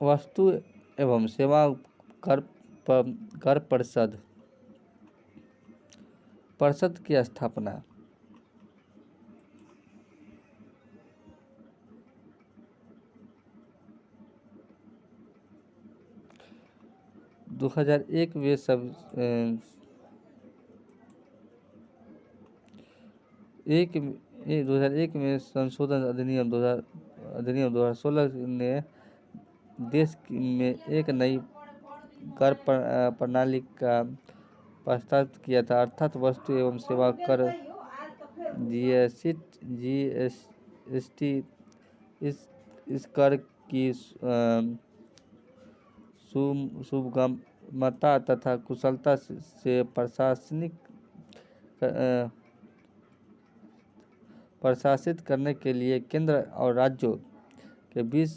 वस्तु एवं सेवा कर कर परिषद की स्थापना 2001 में 2001 में संशोधन अधिनियम 2016 ने देश में एक नई कर प्रणाली का प्रस्तावित किया था, अर्थात वस्तु एवं सेवा कर जीएसटी। इस कर की सुगमता तथा कुशलता से प्रशासित करने के लिए केंद्र और राज्यों के बीच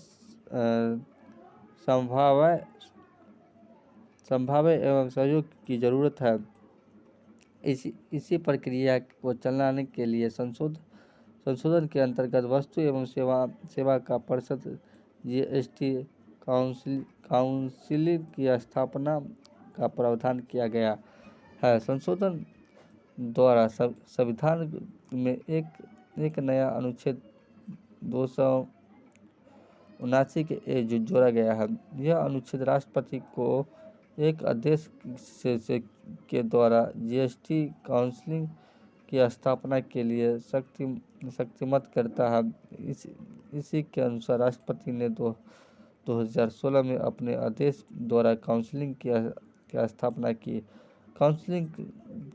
संभाव्य एवं सहयोग की जरूरत है। इसी प्रक्रिया को चलाने के लिए संशोधन के अंतर्गत वस्तु एवं सेवा का परिषद जीएसटी काउंसिल की स्थापना का प्रावधान किया गया है। संशोधन द्वारा संविधान में एक नया अनुच्छेद 279 के जोड़ा गया है। यह अनुच्छेद राष्ट्रपति को एक आदेश के द्वारा जीएसटी काउंसिल की स्थापना के लिए शक्तिमत करता है। इसी के अनुसार राष्ट्रपति ने 2016 में अपने आदेश द्वारा काउंसिल की स्थापना की। काउंसिल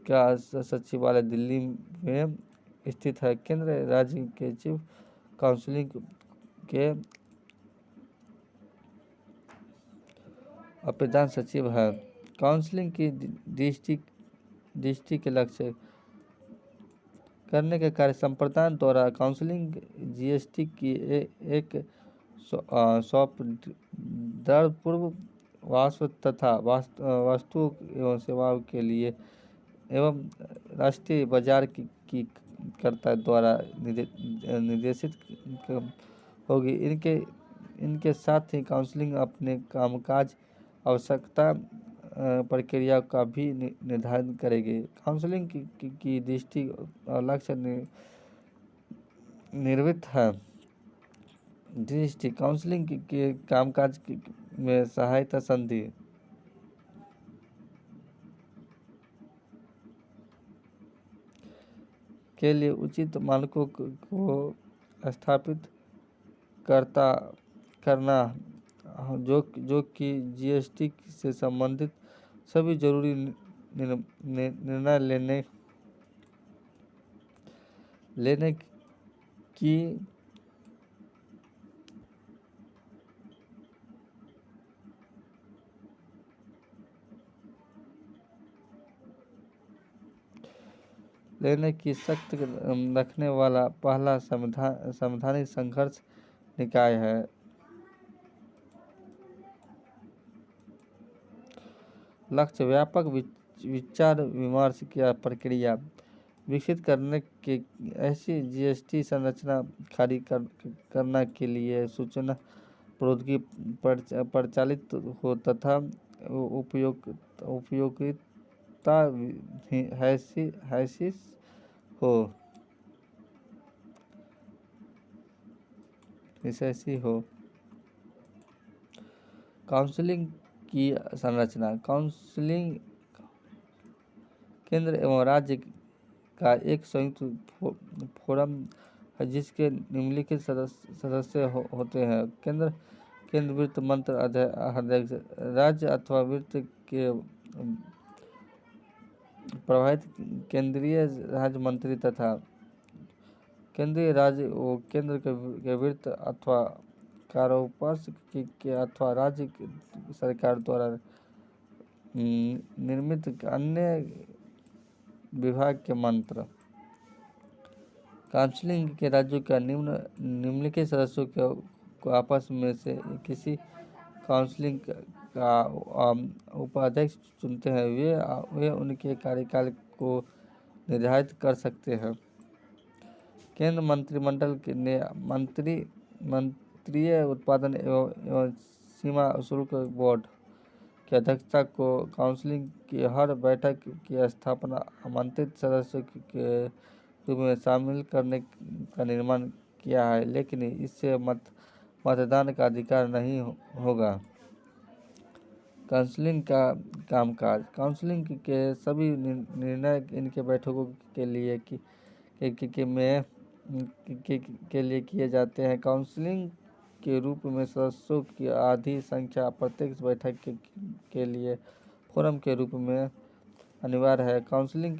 का सचिवालय दिल्ली में स्थित है। केंद्र राज्य के चीफ काउंसिल के प्रधान सचिव है। काउंसिल की दृष्टि के लक्ष्य करने के कार्य संप्रदान द्वारा काउंसिल जीएसटी की एक सौहार्दपूर्ण तथा वस्तुओं एवं सेवाओं के लिए एवं राष्ट्रीय बाजार की कर्ता द्वारा निर्देशित होगी। इनके साथ ही काउंसिल अपने कामकाज आवश्यकता प्रक्रिया का भी निर्धारण करेगी। काउंसिल की दृष्टि और लक्ष्य निर्मित है। दृष्टि काउंसिल के कामकाज में सहायता संधि के लिए उचित मानकों को स्थापित करना जो कि जीएसटी से संबंधित सभी जरूरी निर्णय लेने की शक्ति रखने वाला पहला संवैधानिक संघर्ष निकाय है। लक्ष्य व्यापक विचार विमर्श की प्रक्रिया विकसित करने के ऐसी जीएसटी संरचना खारिज करना के लिए सूचना प्रौद्योगिकी प्रचलित हो तथा उपयोगिता हैसिस हो। काउंसिल की संरचना काउंसिल केंद्र एवं राज्य का एक संयुक्त फोरम है जिसके निम्नलिखित सदस्य होते हैं। केंद्र वित्त मंत्री अध्यक्ष, राज्य अथवा वित्त के प्रभावित केंद्रीय राज्य मंत्री तथा केंद्रीय राज्य व केंद्र के वित्त अथवा कारोबार के अथवा राज्य सरकार द्वारा निर्मित अन्य विभाग के मंत्र। काउंसिल के राज्यों का निम्नलिखित सदस्यों को आपस में से किसी काउंसिल का उपाध्यक्ष चुनते हैं। वे उनके कार्यकाल को निर्धारित कर सकते हैं। केंद्र मंत्रिमंडल ने मंत्रिय उत्पादन एवं सीमा शुल्क बोर्ड की अध्यक्षता को काउंसिल की हर बैठक की स्थापना आमंत्रित सदस्यों के रूप में शामिल करने का निर्माण किया है, लेकिन इससे मतदान का अधिकार नहीं होगा। काउंसिल का कामकाज। काउंसिल के सभी निर्णय इनके बैठकों के लिए के लिए किए जाते हैं। काउंसिल के रूप में सदस्यों की आधी संख्या प्रत्येक बैठक के लिए फोरम के रूप में अनिवार्य है। काउंसिल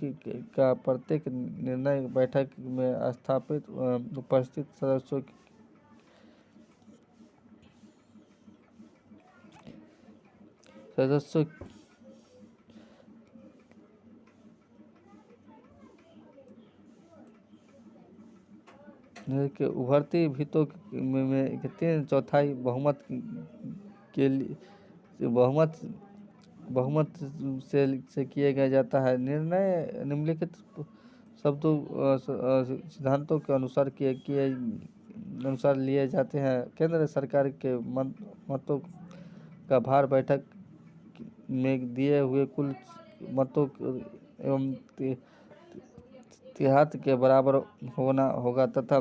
का प्रत्येक निर्णय बैठक में स्थापित उपस्थित सदस्यों के उभरती हितों में 3/4 बहुमत से किया गया जाता है। निर्णय निम्नलिखित शब्दों सिद्धांतों के अनुसार लिए जाते हैं। केंद्र सरकार के मतों का भार बैठक में दिए हुए कुल मतों एवं तिहात के बराबर होना होगा तथा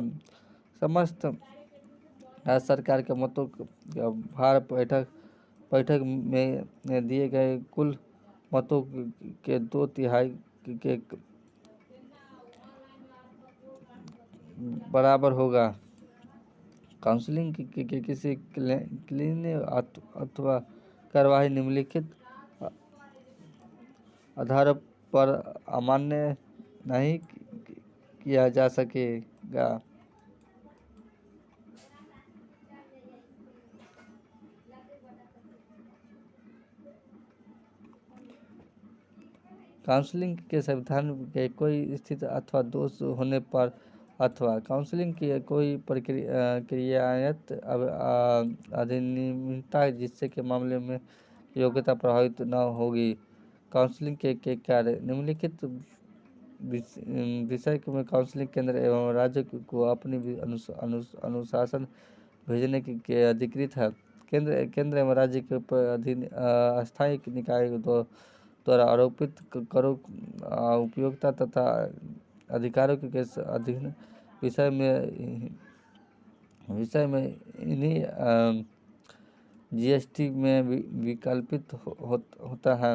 समस्त राज्य सरकार के मतों का भार बैठक में दिए गए कुल मतों के 2/3 के बराबर होगा। काउंसिल के किसी निर्णय अथवा कार्यवाही निम्नलिखित आधार पर अमान्य नहीं किया जा सकेगा। काउंसिल के संविधान के कोई स्थिति अथवा दोष होने पर अथवा काउंसिल की कोई प्रक्रियात्मक अनियमितता जिससे के मामले में योग्यता प्रभावित न होगी। काउंसिल के कार्य। निम्नलिखित विषय में काउंसिल केंद्र एवं राज्य को अपनी अनुशासन भेजने के अधिकृत है। केंद्र एवं राज्य के अधीन अस्थायी निकाय द्वारा आरोपित करों उपयोगिता तथा अधिकारों के अधीन विषय में इन्हीं जीएसटी में विकल्पित होता है।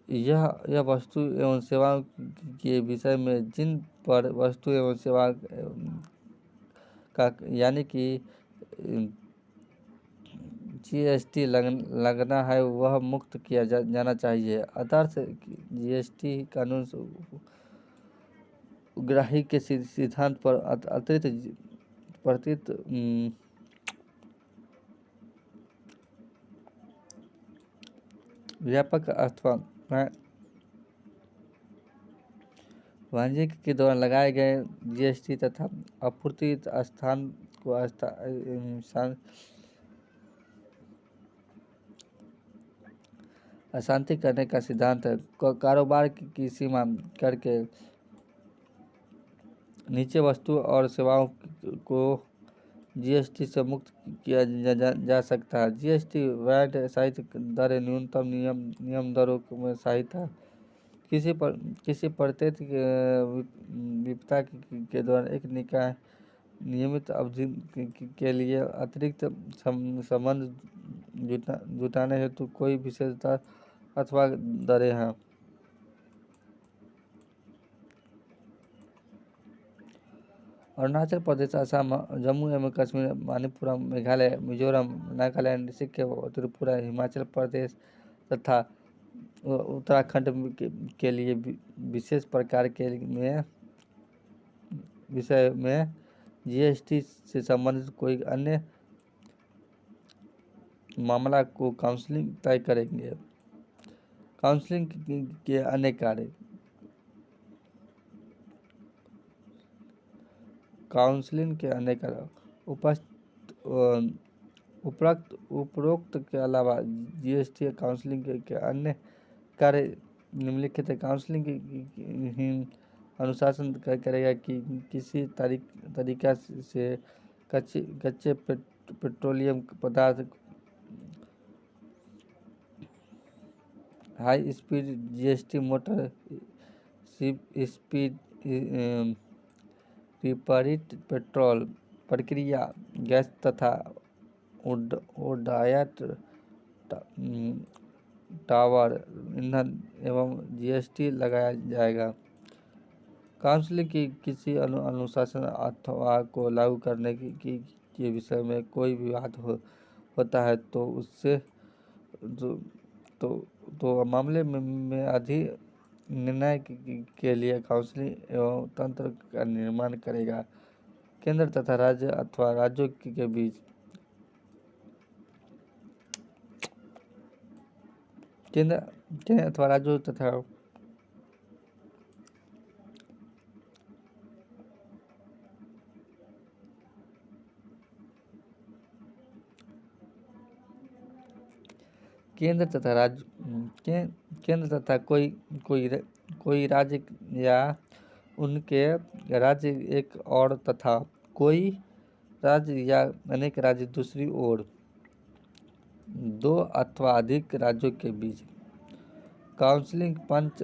यह वस्तु एवं सेवाओं के विषय में जिन पर वस्तु एवं सेवा का यानी कि जीएसटी लगना है वह मुक्त किया जाना चाहिए। आदर्श जीएसटी कानून उग्राही के सिद्धांत पर अतिरिक्त व्यापक अथवा वाणिज्य के दौरान लगाए गए जीएसटी तथा आपूर्ति स्थान को अशांति करने का सिद्धांत है। कारोबार की सीमा करके नीचे वस्तु और सेवाओं को जीएसटी से मुक्त किया जा सकता है। जीएसटी वैट सहित दरें न्यूनतम नियम दरों में सहित है। किसी प्रत्येक विपदा के दौरान एक निकाय नियमित अवधि के लिए अतिरिक्त संबंध जुटाने हेतु कोई विशेष दर अथवा दरें हैं। अरुणाचल प्रदेश, असम, जम्मू एवं कश्मीर, मणिपुर, मेघालय, मिजोरम, नागालैंड, सिक्किम, त्रिपुरा, हिमाचल प्रदेश तथा उत्तराखंड के लिए विशेष प्रकार के विषय में जीएसटी से संबंधित कोई अन्य मामला को काउंसिल तय करेंगे। काउंसिल के अन्य कार्य। काउंसिल के अन्य कार्य उपरोक्त के अलावा जीएसटी काउंसिल के अन्य कार्य निम्नलिखित है। काउंसिल की अनुशासन करेगा कि किसी तरीका से कच्चे पेट्रोलियम पदार्थ, high speed GST, motor speed, विपरीत पेट्रोल प्रक्रिया गैस तथा उड्डयन टावर ईंधन एवं जीएसटी लगाया जाएगा। काउंसिल की किसी अनुशासन अथवा को लागू करने के विषय में कोई विवाद होता है तो उससे तो मामले में अधिक निर्णय के लिए काउंसिल एवं तंत्र का निर्माण करेगा। केंद्र तथा राज्य अथवा राज्यों के बीच केंद्र अथवा राज्यों तथा केंद्र तथा कोई राज्य या उनके राज्य एक और तथा कोई राज्य या अनेक राज्य दूसरी ओर, दो अथवा अधिक राज्यों के बीच। काउंसिल 5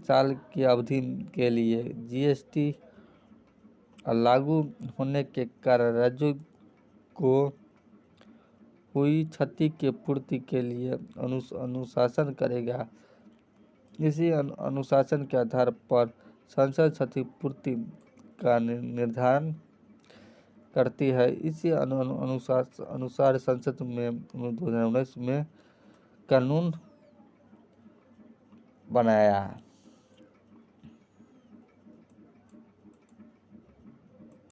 साल की अवधि के लिए जीएसटी लागू होने के कारण राज्यों को हुई क्षति की पूर्ति के लिए अनुशासन करेगा। इसी अनुशासन के आधार पर संसद क्षतिपूर्ति का निर्धारण करती है। इसी अनुसार संसद में 2019 में कानून बनाया।